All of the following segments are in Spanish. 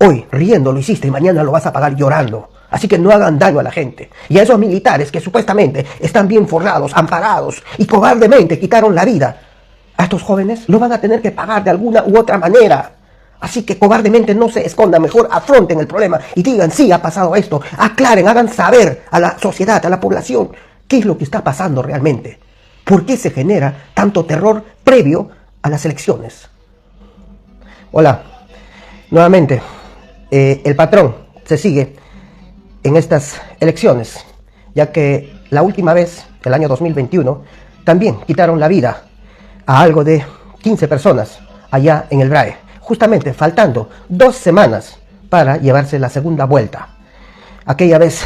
Hoy riendo lo hiciste y mañana lo vas a pagar llorando. Así que no hagan daño a la gente. Y a esos militares que supuestamente están bien forrados, amparados y cobardemente quitaron la vida, a estos jóvenes lo van a tener que pagar de alguna u otra manera. Así que cobardemente no se escondan, mejor afronten el problema y digan, sí, ha pasado esto. Aclaren, hagan saber a la sociedad, a la población, qué es lo que está pasando realmente. ¿Por qué se genera tanto terror previo a las elecciones? Hola, nuevamente, el patrón se sigue en estas elecciones, ya que la última vez, el año 2021, también quitaron la vida a algo de 15 personas allá en el BRAE, justamente faltando 2 semanas para llevarse la segunda vuelta. Aquella vez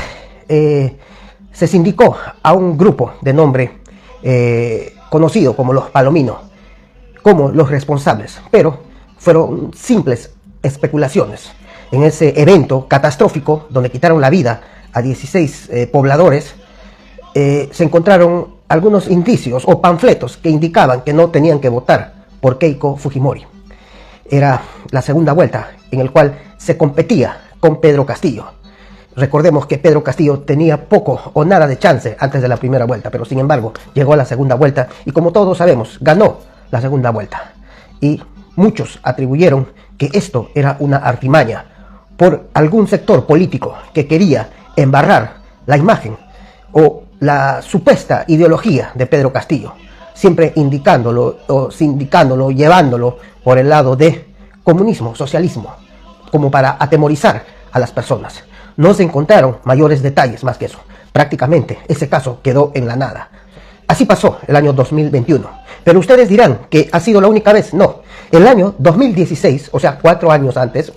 se sindicó a un grupo de nombre conocido como los Palomino, como los responsables, pero fueron simples especulaciones. En ese evento catastrófico donde quitaron la vida a 16 pobladores, se encontraron algunos indicios o panfletos que indicaban que no tenían que votar por Keiko Fujimori. Era la segunda vuelta en el cual se competía con Pedro Castillo. Recordemos que Pedro Castillo tenía poco o nada de chance antes de la primera vuelta, pero sin embargo llegó a la segunda vuelta y, como todos sabemos, ganó la segunda vuelta. Y muchos atribuyeron que esto era una artimaña por algún sector político que quería embarrar la imagen o la supuesta ideología de Pedro Castillo, siempre indicándolo o sindicándolo, llevándolo por el lado de comunismo, socialismo, como para atemorizar a las personas. No se encontraron mayores detalles más que eso. Prácticamente ese caso quedó en la nada. Así pasó el año 2021. Pero ustedes dirán que ha sido la única vez. No. El año 2016, o sea, 4 años antes,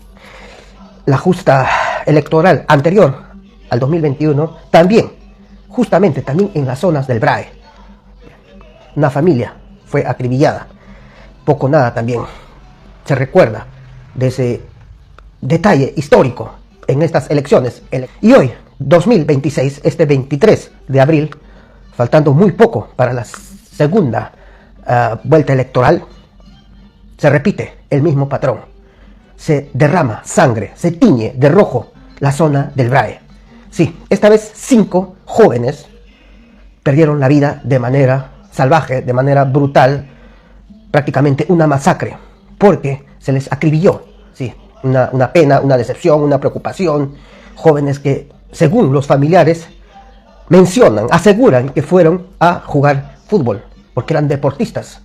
la justa electoral anterior al 2021, también, justamente también en las zonas del BRAE, una familia fue acribillada. Poco nada también se recuerda de ese detalle histórico en estas elecciones. Y hoy, 2026, este 23 de abril, faltando muy poco para la segunda vuelta electoral, se repite el mismo patrón. Se derrama sangre, se tiñe de rojo la zona del BRAE. Sí, esta vez 5 jóvenes perdieron la vida de manera salvaje, de manera brutal, prácticamente una masacre, porque se les acribilló. Sí, una pena, una decepción, una preocupación. Jóvenes que, según los familiares, mencionan, aseguran que fueron a jugar fútbol, porque eran deportistas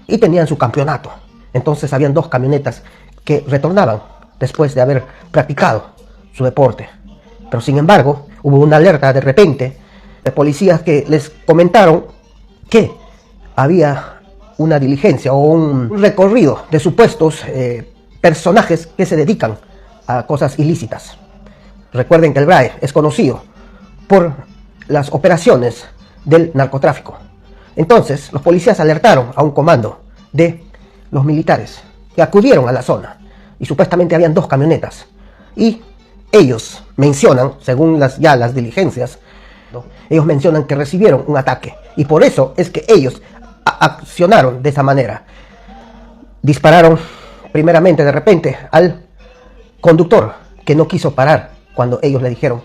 y tenían su campeonato. Entonces habían 2 camionetas que retornaban después de haber practicado su deporte. Pero sin embargo, hubo una alerta de repente de policías que les comentaron que había una diligencia o un recorrido de supuestos personajes que se dedican a cosas ilícitas. Recuerden que el BRAE es conocido por las operaciones del narcotráfico. Entonces, los policías alertaron a un comando de los militares que acudieron a la zona y supuestamente habían 2 camionetas. Y ellos mencionan, según las diligencias, ellos mencionan que recibieron un ataque. Y por eso es que ellos accionaron de esa manera. Dispararon primeramente de repente al conductor, que no quiso parar cuando ellos le dijeron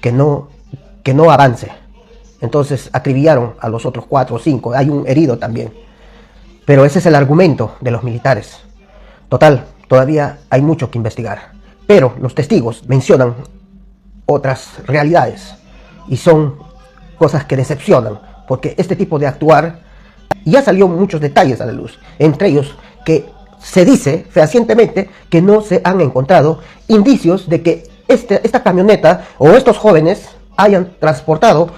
que no avance. Entonces acribillaron a los otros 4 o 5. Hay un herido también. Pero ese es el argumento de los militares. Total, todavía hay mucho que investigar. Pero los testigos mencionan otras realidades y son cosas que decepcionan, porque este tipo de actuar ya salió muchos detalles a la luz, entre ellos que se dice fehacientemente que no se han encontrado indicios de que esta camioneta o estos jóvenes hayan transportado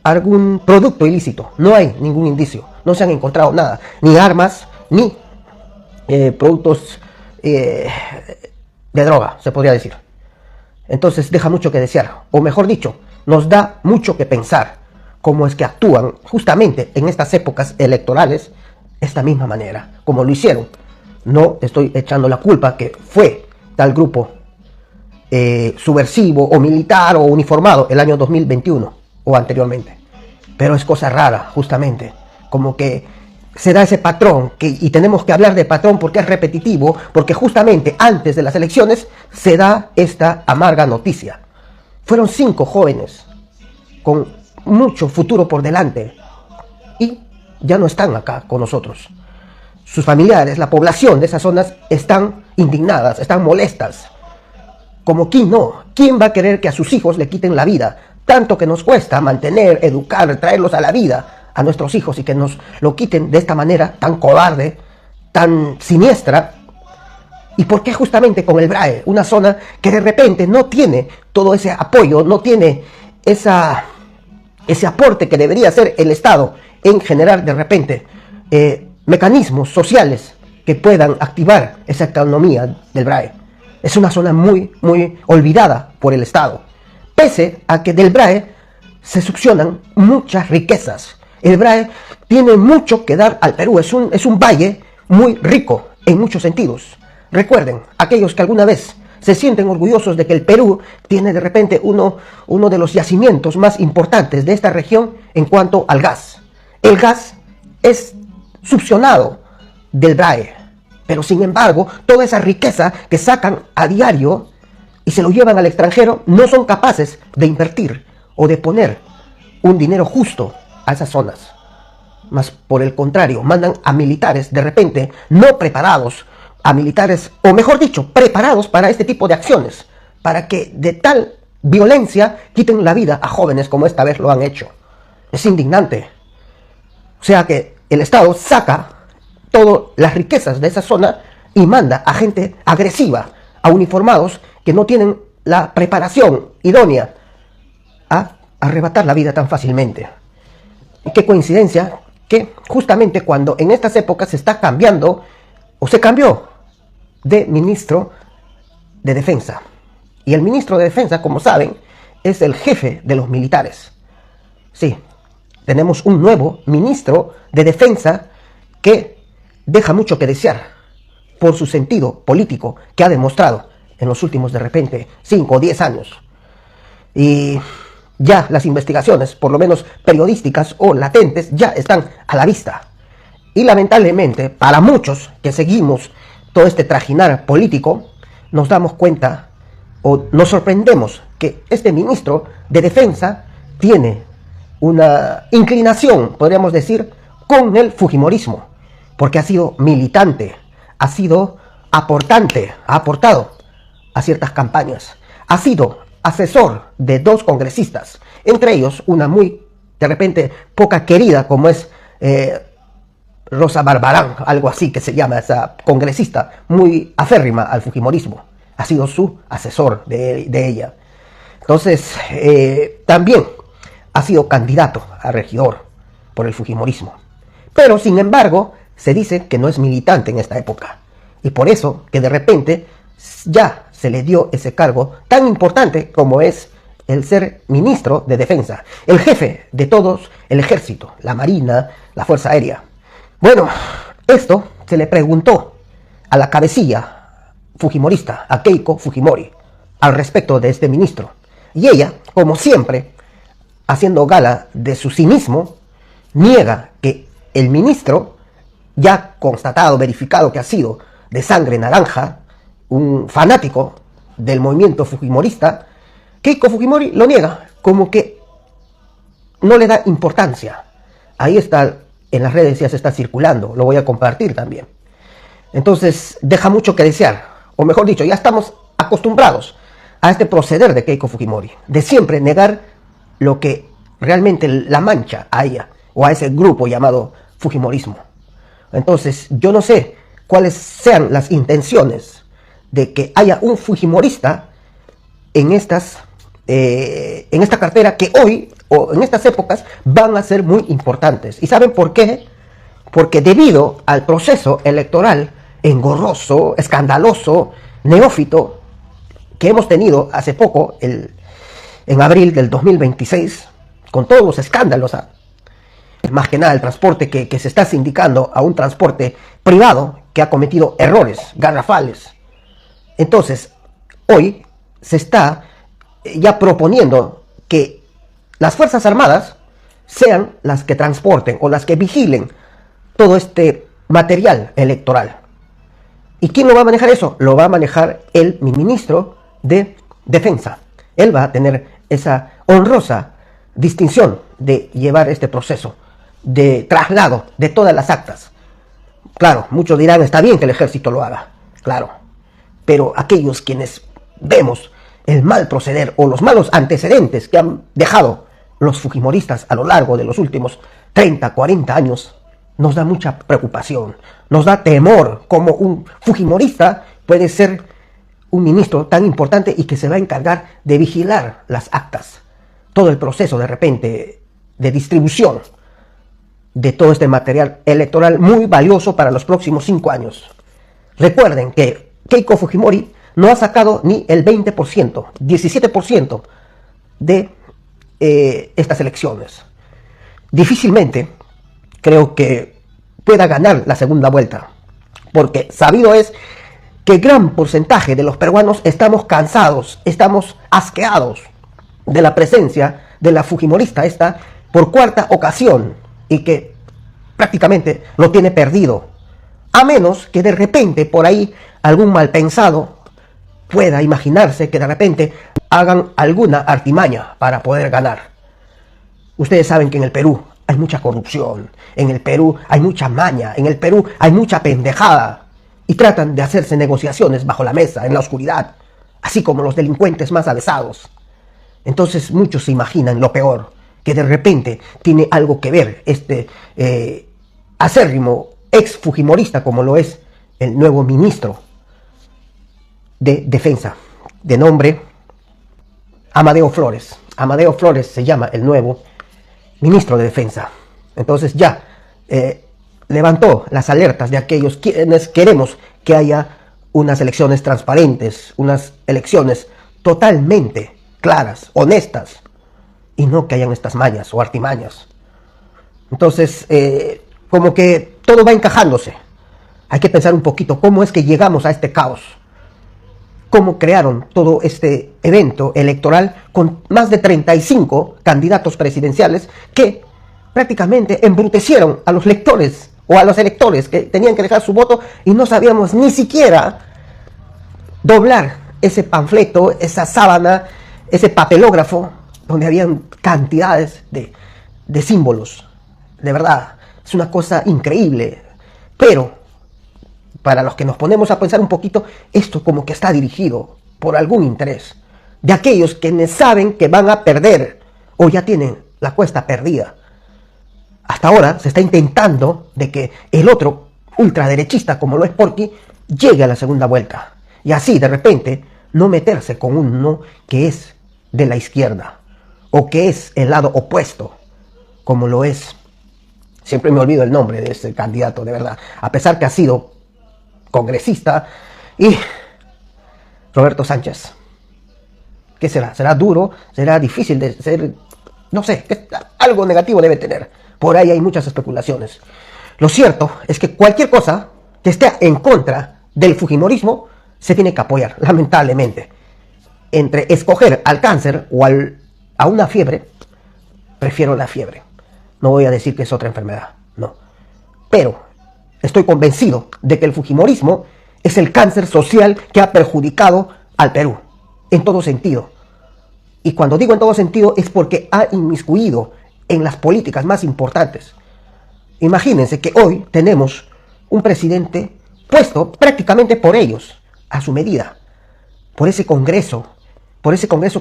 algún producto ilícito. No hay ningún indicio, no se han encontrado nada, ni armas, ni productos de droga, se podría decir. Entonces deja mucho que desear, o mejor dicho, nos da mucho que pensar cómo es que actúan justamente en estas épocas electorales esta misma manera, como lo hicieron. No estoy echando la culpa que fue tal grupo subversivo o militar o uniformado el año 2021 o anteriormente, pero es cosa rara, justamente, como que se da ese patrón, y tenemos que hablar de patrón porque es repetitivo, porque justamente antes de las elecciones se da esta amarga noticia. Fueron 5 jóvenes con mucho futuro por delante y ya no están acá con nosotros. Sus familiares, la población de esas zonas están indignadas, están molestas. Como quién no, ¿quién va a querer que a sus hijos le quiten la vida? Tanto que nos cuesta mantener, educar, traerlos a la vida a nuestros hijos, y que nos lo quiten de esta manera tan cobarde, tan siniestra. ¿Y por qué justamente con el BRAE? Una zona que de repente no tiene todo ese apoyo, no tiene ese aporte que debería hacer el Estado en generar de repente mecanismos sociales que puedan activar esa economía del BRAE. Es una zona muy, muy olvidada por el Estado, pese a que del BRAE se succionan muchas riquezas. El BRAE tiene mucho que dar al Perú, es un valle muy rico en muchos sentidos. Recuerden, aquellos que alguna vez se sienten orgullosos de que el Perú tiene de repente uno de los yacimientos más importantes de esta región en cuanto al gas. El gas es succionado del BRAE, pero sin embargo, toda esa riqueza que sacan a diario y se lo llevan al extranjero, no son capaces de invertir o de poner un dinero justo a esas zonas. Más por el contrario, mandan a militares de repente no preparados, a militares, o mejor dicho, preparados para este tipo de acciones, para que de tal violencia quiten la vida a jóvenes como esta vez lo han hecho. Es indignante. O sea que el Estado saca todas las riquezas de esa zona y manda a gente agresiva, a uniformados que no tienen la preparación idónea a arrebatar la vida tan fácilmente. Y qué coincidencia que justamente cuando en estas épocas se está cambiando, o se cambió de ministro de Defensa. Y el ministro de Defensa, como saben, es el jefe de los militares. Sí, tenemos un nuevo ministro de Defensa que deja mucho que desear por su sentido político que ha demostrado en los últimos de repente 5 o 10 años. Y ya las investigaciones, por lo menos periodísticas o latentes, ya están a la vista. Y lamentablemente, para muchos que seguimos todo este trajinar político, nos damos cuenta o nos sorprendemos que este ministro de Defensa tiene una inclinación, podríamos decir, con el fujimorismo, porque ha sido militante, ha sido aportante, ha aportado a ciertas campañas, ha sido asesor de 2 congresistas, entre ellos una muy, de repente, poca querida como es Rosa Barbarán, algo así que se llama esa congresista, muy aférrima al fujimorismo, ha sido su asesor de ella. Entonces, también ha sido candidato a regidor por el fujimorismo. Pero, sin embargo, se dice que no es militante en esta época. Y por eso que de repente ya se le dio ese cargo tan importante como es el ser ministro de Defensa, el jefe de todos el ejército, la marina, la fuerza aérea. Bueno, esto se le preguntó a la cabecilla fujimorista, a Keiko Fujimori, al respecto de este ministro. Y ella, como siempre, haciendo gala de su cinismo, niega que el ministro, ya constatado, verificado que ha sido de sangre naranja, un fanático del movimiento fujimorista, Keiko Fujimori lo niega, como que no le da importancia. Ahí está, en las redes ya se está circulando, lo voy a compartir también. Entonces, deja mucho que desear, o mejor dicho, ya estamos acostumbrados a este proceder de Keiko Fujimori, de siempre negar lo que realmente la mancha a ella, o a ese grupo llamado fujimorismo. Entonces, yo no sé cuáles sean las intenciones de que haya un fujimorista en esta cartera que hoy, o en estas épocas, van a ser muy importantes. ¿Y saben por qué? Porque debido al proceso electoral engorroso, escandaloso, neófito, que hemos tenido hace poco, en abril del 2026, con todos los escándalos, más que nada el transporte que se está sindicando a un transporte privado que ha cometido errores garrafales. Entonces, hoy se está ya proponiendo que las Fuerzas Armadas sean las que transporten o las que vigilen todo este material electoral. ¿Y quién lo va a manejar eso? Lo va a manejar el ministro de Defensa. Él va a tener esa honrosa distinción de llevar este proceso de traslado de todas las actas. Claro, muchos dirán, está bien que el ejército lo haga, claro, pero aquellos quienes vemos el mal proceder o los malos antecedentes que han dejado los fujimoristas a lo largo de los últimos 30, 40 años, nos da mucha preocupación, nos da temor como un fujimorista puede ser un ministro tan importante y que se va a encargar de vigilar las actas, todo el proceso de repente de distribución de todo este material electoral muy valioso para los próximos 5 años. Recuerden que Keiko Fujimori no ha sacado ni el 20%, 17% de estas elecciones. Difícilmente creo que pueda ganar la segunda vuelta, porque sabido es que gran porcentaje de los peruanos estamos cansados, estamos asqueados de la presencia de la fujimorista esta por cuarta ocasión y que prácticamente lo tiene perdido, a menos que de repente por ahí algún malpensado pueda imaginarse que de repente hagan alguna artimaña para poder ganar. Ustedes saben que en el Perú hay mucha corrupción, en el Perú hay mucha maña, en el Perú hay mucha pendejada y tratan de hacerse negociaciones bajo la mesa, en la oscuridad, así como los delincuentes más avesados. Entonces muchos se imaginan lo peor, que de repente tiene algo que ver este acérrimo ex fujimorista como lo es el nuevo ministro de Defensa, de nombre Amadeo Flores. Amadeo Flores se llama el nuevo ministro de Defensa. Entonces ya levantó las alertas de aquellos quienes queremos que haya unas elecciones transparentes, unas elecciones totalmente claras, honestas, y no que hayan estas mañas o artimañas. Entonces, como que todo va encajándose. Hay que pensar un poquito cómo es que llegamos a este caos. Cómo crearon todo este evento electoral con más de 35 candidatos presidenciales que prácticamente embrutecieron a los lectores o a los electores que tenían que dejar su voto y no sabíamos ni siquiera doblar ese panfleto, esa sábana, ese papelógrafo donde habían cantidades de símbolos. De verdad, es una cosa increíble. Pero para los que nos ponemos a pensar un poquito, esto como que está dirigido por algún interés de aquellos quienes saben que van a perder o ya tienen la cuesta perdida. Hasta ahora se está intentando de que el otro ultraderechista como lo es Porky llegue a la segunda vuelta y así de repente no meterse con uno que es de la izquierda o que es el lado opuesto como lo es, siempre me olvido el nombre de ese candidato de verdad, a pesar que ha sido congresista, y Roberto Sánchez. ¿Qué será? ¿Será duro? ¿Será difícil de ser? No sé, algo negativo debe tener. Por ahí hay muchas especulaciones. Lo cierto es que cualquier cosa que esté en contra del fujimorismo se tiene que apoyar, lamentablemente. Entre escoger al cáncer o a una fiebre, prefiero la fiebre. No voy a decir que es otra enfermedad, no. Pero estoy convencido de que el fujimorismo es el cáncer social que ha perjudicado al Perú, en todo sentido. Y cuando digo en todo sentido es porque ha inmiscuido en las políticas más importantes. Imagínense que hoy tenemos un presidente puesto prácticamente por ellos, a su medida, por ese Congreso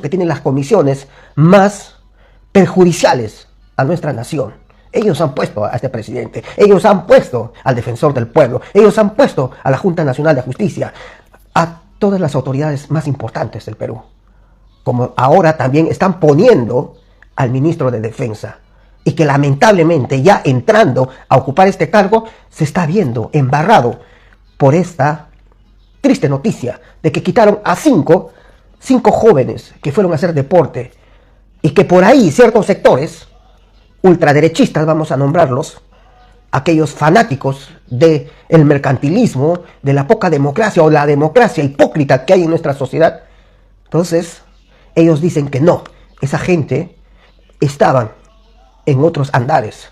que tiene las comisiones más perjudiciales a nuestra nación. Ellos han puesto a este presidente, ellos han puesto al defensor del pueblo, ellos han puesto a la Junta Nacional de Justicia, a todas las autoridades más importantes del Perú. Como ahora también están poniendo al ministro de Defensa, y que lamentablemente ya entrando a ocupar este cargo se está viendo embarrado por esta triste noticia de que quitaron a cinco jóvenes que fueron a hacer deporte y que por ahí ciertos sectores ultraderechistas, vamos a nombrarlos, aquellos fanáticos del mercantilismo, de la poca democracia o la democracia hipócrita que hay en nuestra sociedad. Entonces, ellos dicen que no, esa gente estaban en otros andares,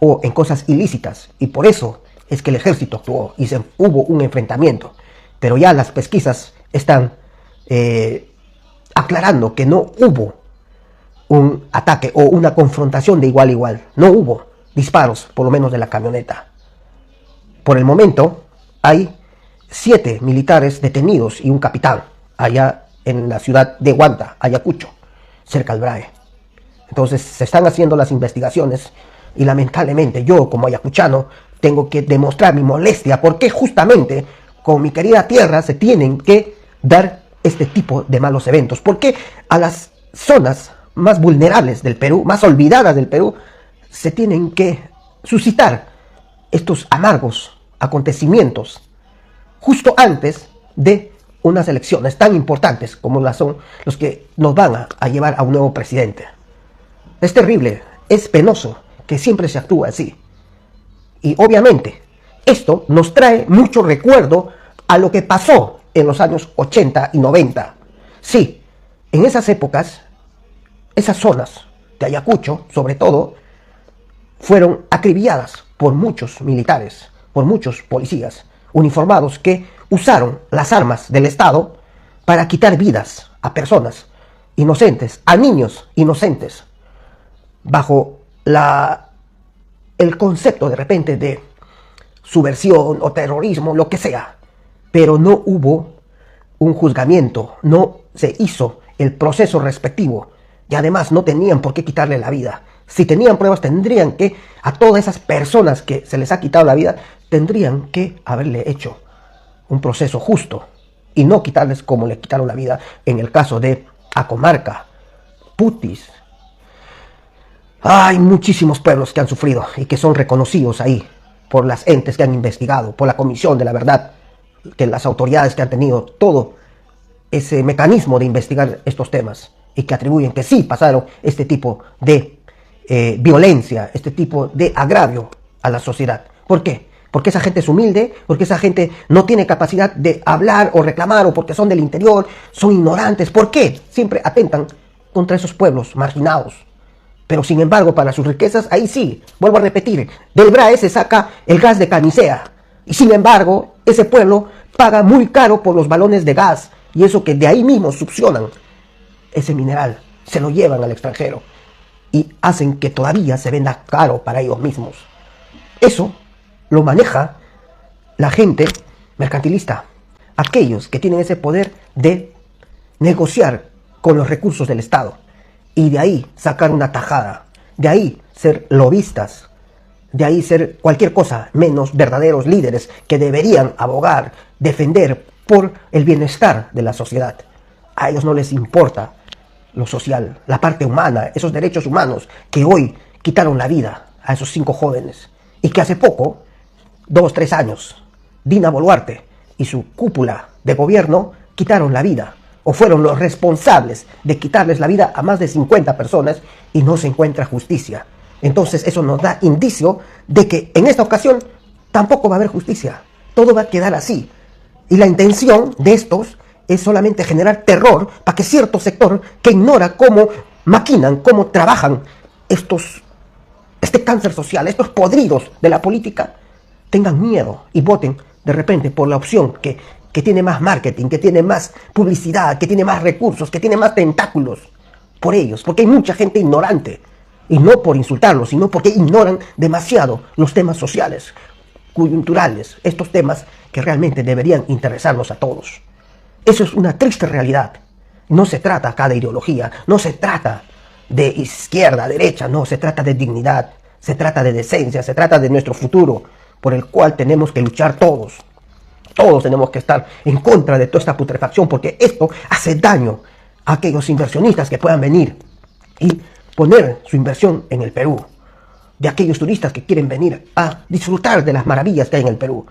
o en cosas ilícitas, y por eso es que el ejército actuó y hubo un enfrentamiento. Pero ya las pesquisas están aclarando que no hubo un ataque o una confrontación de igual a igual. No hubo disparos, por lo menos de la camioneta. Por el momento hay 7 militares detenidos y un capitán allá en la ciudad de Huanta, Ayacucho, cerca del Brae. Entonces se están haciendo las investigaciones y lamentablemente yo como ayacuchano tengo que demostrar mi molestia porque justamente con mi querida tierra se tienen que dar este tipo de malos eventos. Porque a las zonas más vulnerables del Perú, más olvidadas del Perú, se tienen que suscitar estos amargos acontecimientos justo antes de unas elecciones tan importantes como las son los que nos van a llevar a un nuevo presidente. Es terrible, es penoso que siempre se actúa así. Y obviamente esto nos trae mucho recuerdo a lo que pasó en los años 80 y 90. Sí, en esas épocas, esas zonas de Ayacucho, sobre todo, fueron acribilladas por muchos militares, por muchos policías uniformados que usaron las armas del Estado para quitar vidas a personas inocentes, a niños inocentes, bajo el concepto de repente de subversión o terrorismo, lo que sea. Pero no hubo un juzgamiento, no se hizo el proceso respectivo y además no tenían por qué quitarle la vida. Si tenían pruebas, tendrían que, a todas esas personas que se les ha quitado la vida, tendrían que haberle hecho un proceso justo y no quitarles como le quitaron la vida en el caso de Acomarca, Putis. Hay muchísimos pueblos que han sufrido y que son reconocidos ahí por las entes que han investigado, por la Comisión de la Verdad, que las autoridades que han tenido todo ese mecanismo de investigar estos temas y que atribuyen que sí pasaron este tipo de violencia, este tipo de agravio a la sociedad. ¿Por qué? Porque esa gente es humilde, porque esa gente no tiene capacidad de hablar o reclamar, o porque son del interior, son ignorantes. ¿Por qué? Siempre atentan contra esos pueblos marginados. Pero sin embargo, para sus riquezas, ahí sí, vuelvo a repetir, del Brae se saca el gas de Canicea. Y sin embargo, ese pueblo paga muy caro por los balones de gas. Y eso que de ahí mismo succionan ese mineral, se lo llevan al extranjero. Y hacen que todavía se venda caro para ellos mismos. Eso lo maneja la gente mercantilista. Aquellos que tienen ese poder de negociar con los recursos del Estado. Y de ahí sacar una tajada. De ahí ser lobistas. De ahí ser cualquier cosa menos verdaderos líderes que deberían abogar, defender por el bienestar de la sociedad. A ellos no les importa lo social, la parte humana, esos derechos humanos que hoy quitaron la vida a esos 5 jóvenes. Y que hace poco, 2, 3 años, Dina Boluarte y su cúpula de gobierno quitaron la vida. O fueron los responsables de quitarles la vida a más de 50 personas y no se encuentra justicia. Entonces eso nos da indicio de que en esta ocasión tampoco va a haber justicia. Todo va a quedar así. Y la intención de estos es solamente generar terror para que cierto sector que ignora cómo maquinan, cómo trabajan este cáncer social, estos podridos de la política, tengan miedo y voten de repente por la opción que tiene más marketing, que tiene más publicidad, que tiene más recursos, que tiene más tentáculos. Por ellos, porque hay mucha gente ignorante. Y no por insultarlos, sino porque ignoran demasiado los temas sociales, coyunturales, estos temas que realmente deberían interesarnos a todos. Eso es una triste realidad. No se trata acá de ideología, no se trata de izquierda, derecha, no, se trata de dignidad, se trata de decencia, se trata de nuestro futuro, por el cual tenemos que luchar todos. Todos tenemos que estar en contra de toda esta putrefacción, porque esto hace daño a aquellos inversionistas que puedan venir y poner su inversión en el Perú, de aquellos turistas que quieren venir a disfrutar de las maravillas que hay en el Perú.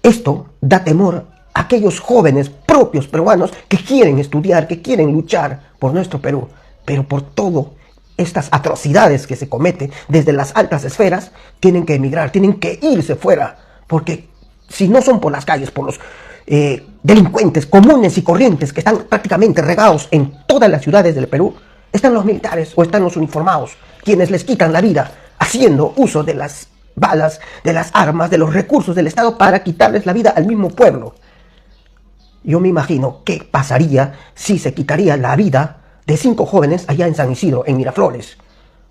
Esto da temor a aquellos jóvenes propios peruanos que quieren estudiar, que quieren luchar por nuestro Perú, pero por todas estas atrocidades que se cometen desde las altas esferas, tienen que emigrar, tienen que irse fuera, porque si no son por las calles, por los delincuentes comunes y corrientes que están prácticamente regados en todas las ciudades del Perú, están los militares o están los uniformados, quienes les quitan la vida a haciendo uso de las balas, de las armas, de los recursos del Estado para quitarles la vida al mismo pueblo. Yo me imagino qué pasaría si se quitaría la vida de 5 jóvenes allá en San Isidro, en Miraflores,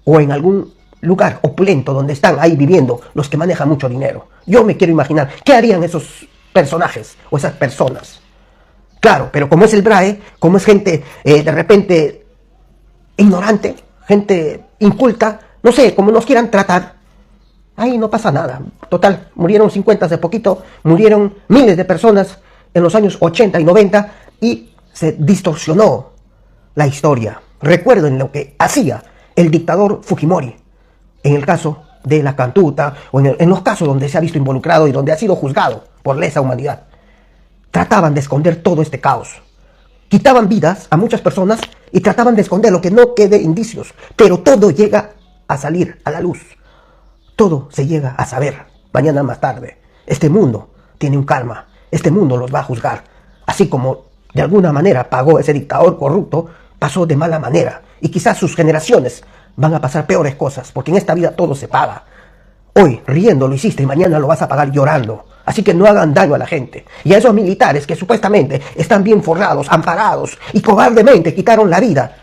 o en algún lugar opulento donde están ahí viviendo los que manejan mucho dinero. Yo me quiero imaginar qué harían esos personajes o esas personas. Claro, pero como es el BRAE, como es gente de repente ignorante, gente inculta, no sé, como nos quieran tratar, ahí no pasa nada. Total, murieron 50 hace poquito, murieron miles de personas en los años 80 y 90 y se distorsionó la historia. Recuerden lo que hacía el dictador Fujimori en el caso de la Cantuta o en los casos donde se ha visto involucrado y donde ha sido juzgado por lesa humanidad. Trataban de esconder todo este caos. Quitaban vidas a muchas personas y trataban de esconder lo que no quede indicios. Pero todo llega a salir a la luz. Todo se llega a saber mañana más tarde. Este mundo tiene un karma. Este mundo los va a juzgar. Así como de alguna manera pagó ese dictador corrupto, pasó de mala manera. Y quizás sus generaciones van a pasar peores cosas, porque en esta vida todo se paga. Hoy riendo lo hiciste y mañana lo vas a pagar llorando. Así que no hagan daño a la gente. Y a esos militares que supuestamente están bien forrados, amparados y cobardemente quitaron la vida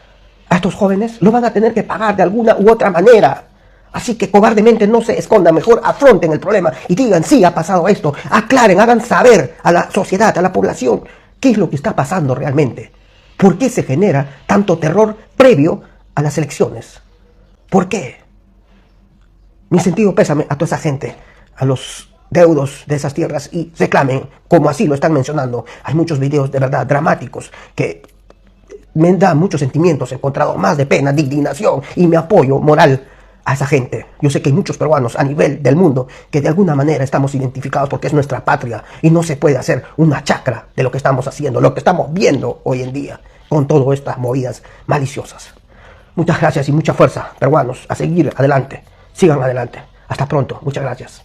a estos jóvenes, lo van a tener que pagar de alguna u otra manera. Así que cobardemente no se escondan, mejor afronten el problema y digan, sí, ha pasado esto. Aclaren, hagan saber a la sociedad, a la población, qué es lo que está pasando realmente. ¿Por qué se genera tanto terror previo a las elecciones? ¿Por qué? Mi sentido pésame a toda esa gente, a los deudos de esas tierras, y reclamen, como así lo están mencionando. Hay muchos videos de verdad dramáticos que me dan muchos sentimientos encontrados, más de pena, de indignación y mi apoyo moral a esa gente. Yo sé que hay muchos peruanos a nivel del mundo que de alguna manera estamos identificados porque es nuestra patria y no se puede hacer una chacra de lo que estamos haciendo, lo que estamos viendo hoy en día con todas estas movidas maliciosas. Muchas gracias y mucha fuerza, peruanos, a seguir adelante. Sigan adelante. Hasta pronto. Muchas gracias.